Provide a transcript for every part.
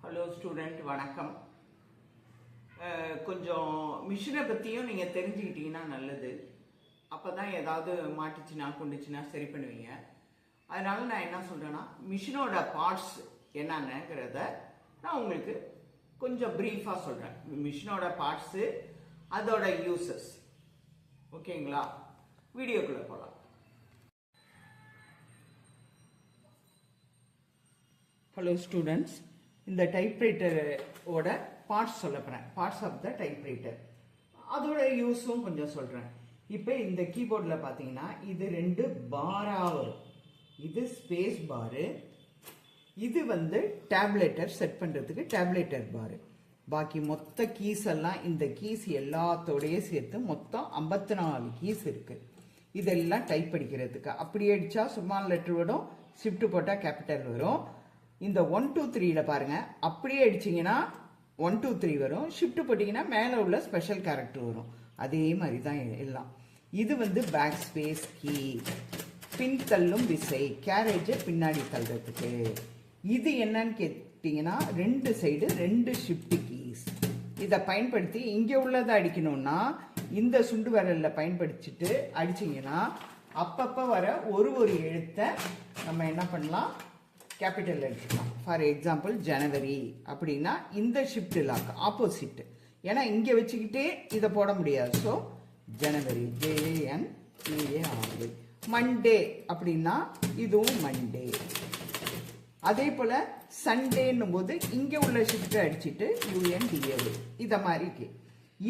Hello student, வணக்கம். கொஞ்சம் மிஷினை பற்றியும் நீங்கள் தெரிஞ்சுக்கிட்டீங்கன்னா நல்லது. அப்போ தான் ஏதாவது மாட்டிச்சுன்னா கொண்டுச்சுன்னா சரி பண்ணுவீங்க. அதனால நான் என்ன சொல்கிறேன்னா, மிஷினோட பார்ட்ஸ் என்னென்னங்கிறத நான் உங்களுக்கு கொஞ்சம் ப்ரீஃபாக சொல்கிறேன். மிஷினோட பார்ட்ஸு, அதோட யூசஸ். ஓகேங்களா? வீடியோக்குள்ளே போகலாம். ஹலோ ஸ்டூடெண்ட்ஸ், இந்த டைப்ரைட்டரோட பார்ட்ஸ் சொல்ல போகிறேன். பார்ட்ஸ் ஆஃப் த டைப்ரைட்டர், அதோட யூஸும் கொஞ்சம் சொல்கிறேன். இப்போ இந்த கீபோர்டில் பார்த்தீங்கன்னா இது 2 பாராக வரும். இது ஸ்பேஸ் பாரு, இது டேப்லெட்டர் செட் பண்ணுறதுக்கு டேப்லெட்டர் பாரு. பாக்கி மொத்த கீஸ் எல்லாம், இந்த கீஸ் எல்லாத்தோடையே சேர்த்து மொத்தம் 54 கீஸ் இருக்குது. இதெல்லாம் டைப் படிக்கிறதுக்கு. அப்படி அடித்தா ஸ்மால் லெட்டர் வரும், ஷிஃப்ட் போட்டால் கேபிட்டல் வரும். இந்த 1 2 3ல பாருங்க, அப்படியே அடிச்சிங்கன்னா 1 2 3 வரும். ஷிஃப்ட் போட்டிங்கன்னா மேலே உள்ள ஸ்பெஷல் கேரக்டர் வரும். அதே மாதிரி தான் எல்லாம். இது பேக் ஸ்பேஸ் கீ, பின் தள்ளும் விசை, கேரேஜை பின்னாடி தள்ளுறதுக்கு. இது என்னன்னு கேட்டிங்கன்னா 2 சைடு 2 ஷிஃப்ட் கீஸ். இதை பயன்படுத்தி இங்கே உள்ளதை அடிக்கணும்னா இந்த சுண்டு விரலில் பயன்படுத்திட்டு அடிச்சிங்கன்னா அப்பப்போ வர ஒரு எழுத்தை நம்ம என்ன பண்ணலாம், கேபிட்டல் எடுத்துக்கலாம். ஃபார் எக்ஸாம்பிள் ஜனவரி அப்படின்னா இந்த ஷிஃப்ட் லாக் ஆப்போசிட். ஏன்னா இங்கே வச்சுக்கிட்டே இதை போட முடியாது. ஸோ ஜனவரி JNEAR. மண்டே அப்படின்னா இதுவும் மண்டே. அதே போல் சண்டேன்னும் போது இங்கே உள்ள ஷிஃப்ட்டை அடிச்சுட்டு UNDA. இதை மாதிரி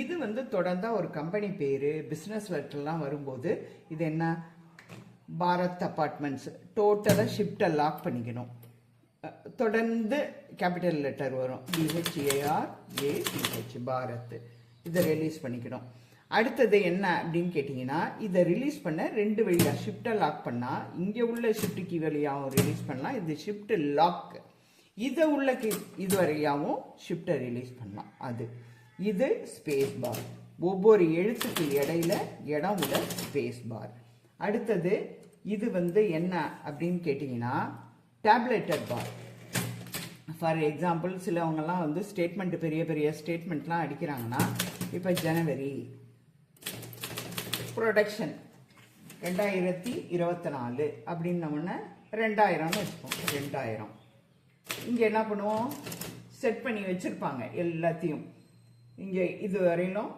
இது தொடர்ந்தா ஒரு கம்பெனி பேர், பிஸ்னஸ் லெட்டர்லாம் வரும்போது இது என்ன, பாரத் அப்பார்ட்மெண்ட்ஸ், டோட்டலாக ஷிஃப்டை லாக் பண்ணிக்கணும். தொடர்ந்து கேபிட்டல் லெட்டர் வரும், BHARATH, பாரத். இதை ரிலீஸ் பண்ணிக்கணும். அடுத்தது என்ன அப்படின்னு கேட்டிங்கன்னா, இதை ரிலீஸ் பண்ண 2 வழியாக ஷிஃப்டை லாக் பண்ணால் இங்கே உள்ள ஷிஃப்ட் கீ வழியாகவும் ரிலீஸ் பண்ணலாம். இது ஷிஃப்ட் லாக். இதை உள்ள கீ இது வழியாகவும் ஷிஃப்டை ரிலீஸ் பண்ணலாம். இது ஸ்பேஸ் பார். ஒவ்வொரு எழுத்துக்கு இடையில இடம் உள்ள ஸ்பேஸ் பார். அடுத்தது இது என்ன அப்படின்னு கேட்டிங்கன்னா டேப்லெட்டர் பார். ஃபார் எக்ஸாம்பிள் சிலவங்கெல்லாம் ஸ்டேட்மெண்ட், பெரிய ஸ்டேட்மெண்ட்லாம் அடிக்கிறாங்கன்னா, இப்போ ஜனவரி ப்ரொடக்ஷன் 2024 அப்படின்னோடனே 2000ன்னு வச்சுப்போம். 2000 இங்கே என்ன பண்ணுவோம், செட் பண்ணி வச்சுருப்பாங்க எல்லாத்தையும். இங்கே இது வரையிலும்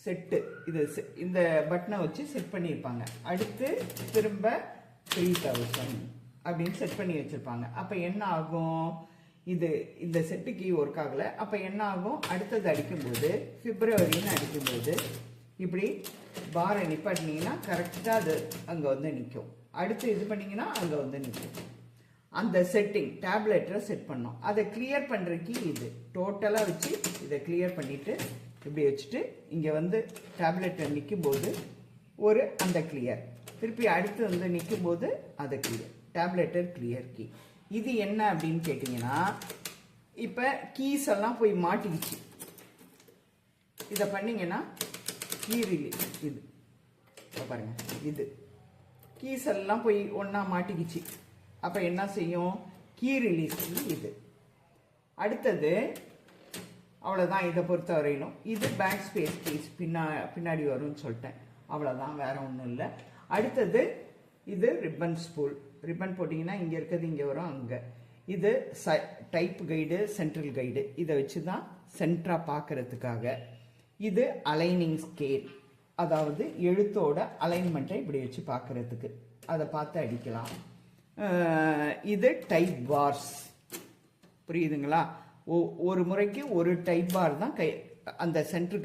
செட்டு, இது இந்த பட்டனை வச்சு செட் பண்ணியிருப்பாங்க. அடுத்து திரும்ப 3000 அப்படின்னு செட் பண்ணி வச்சுருப்பாங்க. அப்போ என்ன ஆகும், இந்த செட்டு கீ ஒர்க் ஆகலை. அப்போ என்ன ஆகும், அடுத்தது அடிக்கும்போது பிப்ரவரின்னு அடிக்கும்போது இப்படி பாரை நிப்பாட்டினீங்கன்னா கரெக்டாக அது அங்கே நிற்கும். அடுத்து இது பண்ணிங்கன்னா அங்கே நிற்கும். அந்த செட்டிங் டேப்லெட்டரை செட் பண்ணோம். அதை கிளியர் பண்ணுறதுக்கு இது டோட்டலாக வச்சு இதை கிளியர் பண்ணிவிட்டு இப்படி வச்சுட்டு இங்கே டேப்லெட்டை நிற்கும்போது அந்த கிளியர், திருப்பி அடுத்து நிற்கும்போது அதை கிளியர், டேப்லெட்டர் கிளியர் கீ. இது என்ன அப்படின்னு கேட்டிங்கன்னா, இப்போ கீஸ் எல்லாம் போய் மாட்டிக்கிச்சு. இதை பண்ணிங்கன்னா கீ ரிலீஸ். இது பாருங்க, இது கீஸ் எல்லாம் போய் ஒன்றா மாட்டிக்கிச்சு. அப்போ என்ன செய்யும், கீ ரிலீஸ். இது அடுத்தது அவ்வளோதான். இதை பொறுத்த வரையிலும் இது பேக் ஸ்பேஸ் கீஸ் பின்னாடி வரும்னு சொல்லிட்டேன். அவ்வளோதான், வேற ஒன்றும் இல்லை. அடுத்தது இது ரிப்பன் ஸ்பூல். ரிப்பன் போட்டிங்கன்னா இங்கே இருக்கிறது இங்கே வரும், அங்கே. இது டைப் கைடு, சென்ட்ரல் கைடு. இதை வச்சு தான் சென்டராக பார்க்கறதுக்காக. இது அலைனிங் ஸ்கேல், அதாவது எழுத்தோட அலைன்மெண்ட்டை இப்படி வச்சு பார்க்கறதுக்கு. அதை பார்த்து அடிக்கலாம். இது டைப் பார்ஸ். புரியுதுங்களா? ஒரு முறைக்கு ஒரு டைப் பார் தான் அந்த சென்ட்ரல்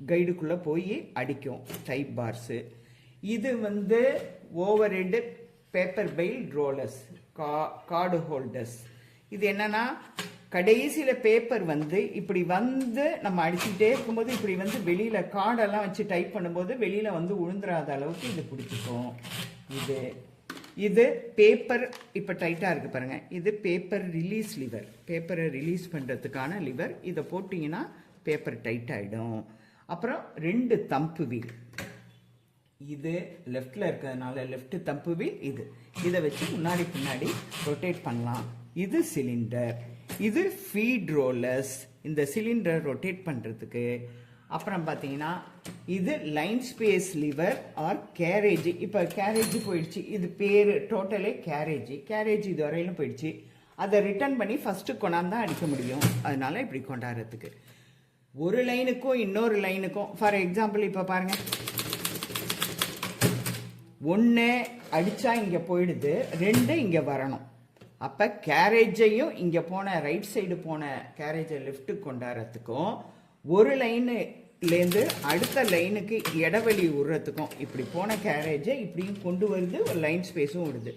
கைடுக்குள்ளே போய் அடிக்கும் டைப் பார்ஸு. இது over head paper file rollers, card holders. இது என்னன்னா, கடைசியில் பேப்பர் இப்படி நம்ம அடிச்சுக்கிட்டே இருக்கும்போது இப்படி வெளியில் கார்டெல்லாம் வச்சு டைப் பண்ணும்போது வெளியில் உழுந்துராத அளவுக்கு இது பிடிச்சிக்கும். இது பேப்பர் இப்போ டைட்டாக இருக்குது பாருங்கள். இது பேப்பர் ரிலீஸ் லிவர், பேப்பரை ரிலீஸ் பண்ணுறதுக்கான லிவர். இதை போட்டிங்கன்னா பேப்பர் டைட் ஆகிடும். அப்புறம் 2 தம்பு வீல். இது லெஃப்டில் இருக்கிறதுனால லெஃப்ட் தம்பு வீல். இதை வச்சு முன்னாடி பின்னாடி ரொட்டேட் பண்ணலாம். இது சிலிண்டர், இது ஃபீட் ரோலர்ஸ், இந்த சிலிண்டர் ரொட்டேட் பண்ணுறதுக்கு. அப்புறம் பார்த்தீங்கன்னா இது line space lever or carriage. இப்போ கேரேஜ் போயிடுச்சு, இது பேர் டோட்டலே கேரேஜ் இது வரையிலும் போயிடுச்சு. அதை ரிட்டர்ன் பண்ணி ஃபஸ்ட்டு கொண்டாந்து அடிக்க முடியும். அதனால இப்படி கொண்டாடுறதுக்கு ஒரு லைனுக்கும் இன்னொரு லைனுக்கும். ஃபார் எக்ஸாம்பிள் இப்போ பாருங்கள், ஒன்று அடித்தா இங்கே போயிடுது, 2 இங்கே வரணும். அப்போ கேரேஜையும் இங்கே போன ரைட் சைடு போன கேரேஜை லெஃப்ட்டுக்கு கொண்டாடுறதுக்கும் ஒரு லைனுலேருந்து அடுத்த லைனுக்கு இடைவெளி விடுறதுக்கும் இப்படி போன கேரேஜை இப்படியும் கொண்டு வருது, ஒரு லைன் ஸ்பேஸும் விடுது.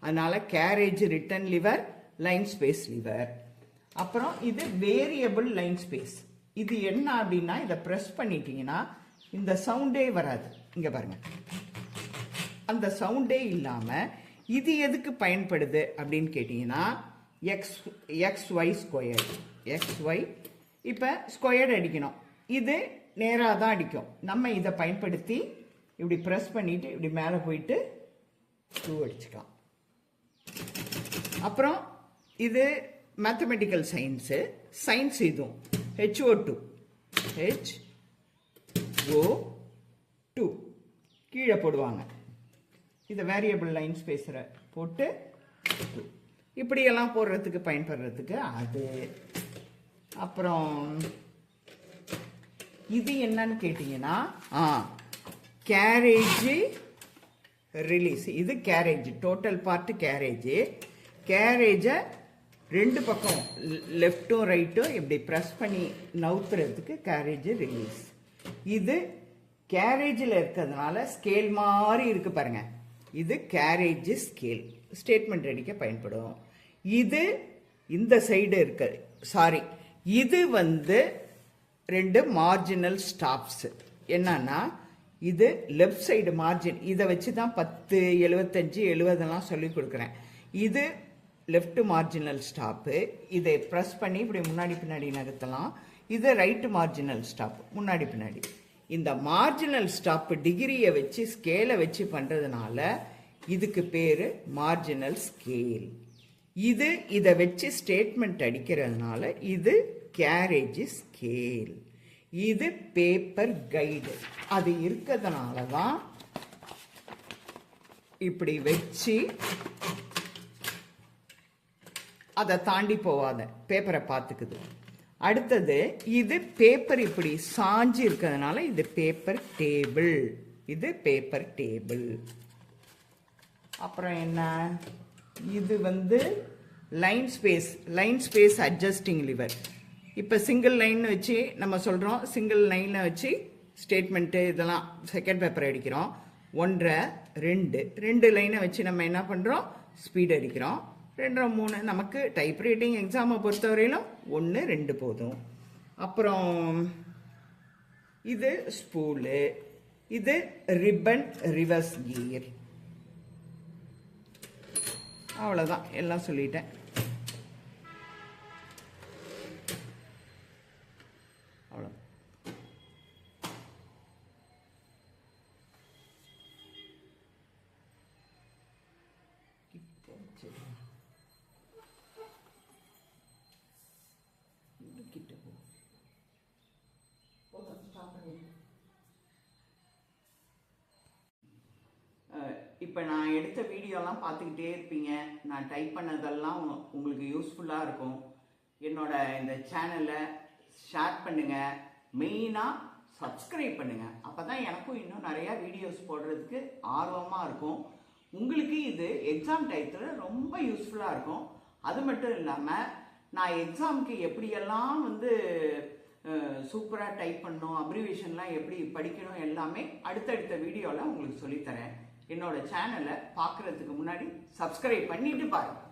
அதனால் carriage return lever, line space lever. அப்புறம் இது வேரியபிள் லைன் ஸ்பேஸ். இது என்ன அப்படின்னா, இதை ப்ரெஸ் பண்ணிட்டீங்கன்னா இந்த சவுண்டே வராது. இங்கே பாருங்கள், அந்த சவுண்டே இல்லாமல் இது எதுக்கு பயன்படுது அப்படின்னு கேட்டிங்கன்னா, எக்ஸ்ஒய் ஸ்கொயர்டு. எக்ஸ்ஒய் இப்போ ஸ்கொயர்டு அடிக்கணும், இது நேராக தான் அடிக்கும். நம்ம இதை பயன்படுத்தி இப்படி ப்ரெஸ் பண்ணிவிட்டு இப்படி மேலே போயிட்டு 2 அடிச்சுக்கலாம். அப்புறம் இது மேத்தமெட்டிக்கல் சயின்ஸு, சயின்ஸ் இதுவும் HO2 HO2 கீழே போடுவாங்க. இதை வேரியபிள் லைன் ஸ்பேஸரை போட்டு இப்படியெல்லாம் போடுறதுக்கு பயன்படுறதுக்கு அது. அப்புறம் இது என்னன்னு கேட்டிங்கன்னா கேரேஜ் ரிலீஸ். இது கேரேஜ், டோட்டல் பார்ட் கேரேஜை 2 பக்கம் லெஃப்ட்டும் ரைட்டும் இப்படி ப்ரெஸ் பண்ணி நவுத்துறதுக்கு கேரேஜ் ரிலீஸ். இது கேரேஜில் இருக்கிறதுனால ஸ்கேல் மாதிரி இருக்கு பாருங்க, இது கேரேஜ் ஸ்கேல், ஸ்டேட்மெண்ட் அடிக்க பயன்படும். இது இந்த சைடு இருக்கு, சாரி, இது 2 மார்ஜினல் ஸ்டாப்ஸ். என்னன்னா, இது லெஃப்ட் சைடு மார்ஜின், இதை வச்சு தான் 10, 75, 70 சொல்லி கொடுக்குறேன். இது லெஃப்ட் மார்ஜினல் ஸ்டாப்பு, இதை ப்ரெஸ் பண்ணி இப்படி முன்னாடி பின்னாடி நகர்த்தலாம். இது ரைட் மார்ஜினல் ஸ்டாப், முன்னாடி பின்னாடி. இந்த மார்ஜினல் ஸ்டாப் டிகிரியை வச்சு ஸ்கேலை வச்சு பண்ணுறதுனால இதுக்கு பேர் மார்ஜினல் ஸ்கேல். இது இதை வச்சு ஸ்டேட்மெண்ட் அடிக்கிறதுனால இது கேரேஜ் ஸ்கேல். இது பேப்பர் கைடு. அது இருக்கிறதுனால தான் இப்படி வச்சு அதை தாண்டி போவாத பேப்பரை பார்த்துக்குது. அடுத்தது இது பேப்பர் இப்படி சாஞ்சி இருக்கிறதுனால இது பேப்பர் டேபிள். இது பேப்பர் டேபிள். அப்புறம் என்ன, இது லைன் ஸ்பேஸ் அட்ஜஸ்டிங் லிவர். இப்போ சிங்கிள் லைன் வச்சு நம்ம சொல்கிறோம், சிங்கிள் லைனை வச்சு ஸ்டேட்மெண்ட்டு இதெல்லாம் செகண்ட் பேப்பர் அடிக்கிறோம். 1, 2 லைனை வச்சு நம்ம என்ன பண்ணுறோம், ஸ்பீட் அடிக்கிறோம். 2, 3 நமக்கு டைப் ரைட்டிங் எக்ஸாமை பொறுத்தவரையிலும் 1, 2 போதும். அப்புறம் இது ஸ்பூலு, இது ரிப்பன் ரிவர்ஸ் கியர். அவ்வளோதான், எல்லாம் சொல்லிட்டேன். அவ்வளோ. இப்போ நான் எடுத்த வீடியோலாம் பார்த்துக்கிட்டே இருப்பீங்க. நான் டைப் பண்ணதெல்லாம் உங்களுக்கு யூஸ்ஃபுல்லாக இருக்கும். என்னோட இந்த சேனலை ஷேர் பண்ணுங்கள், மெயினாக சப்ஸ்கிரைப் பண்ணுங்கள். அப்போ தான் எனக்கும் இன்னும் நிறையா வீடியோஸ் போடுறதுக்கு ஆர்வமாக இருக்கும். உங்களுக்கு இது எக்ஸாம் டைத்தில் ரொம்ப யூஸ்ஃபுல்லாக இருக்கும். அது மட்டும் இல்லாமல் நான் எக்ஸாமுக்கு எப்படியெல்லாம் சூப்பராக டைப் பண்ணணும், அப்ரிவேஷன்லாம் எப்படி படிக்கணும் எல்லாமே அடுத்தடுத்த வீடியோவில் உங்களுக்கு சொல்லித்தரேன். என்னோட சேனலை பார்க்குறதுக்கு முன்னாடி சப்ஸ்கிரைப் பண்ணிட்டு பாருங்கள்.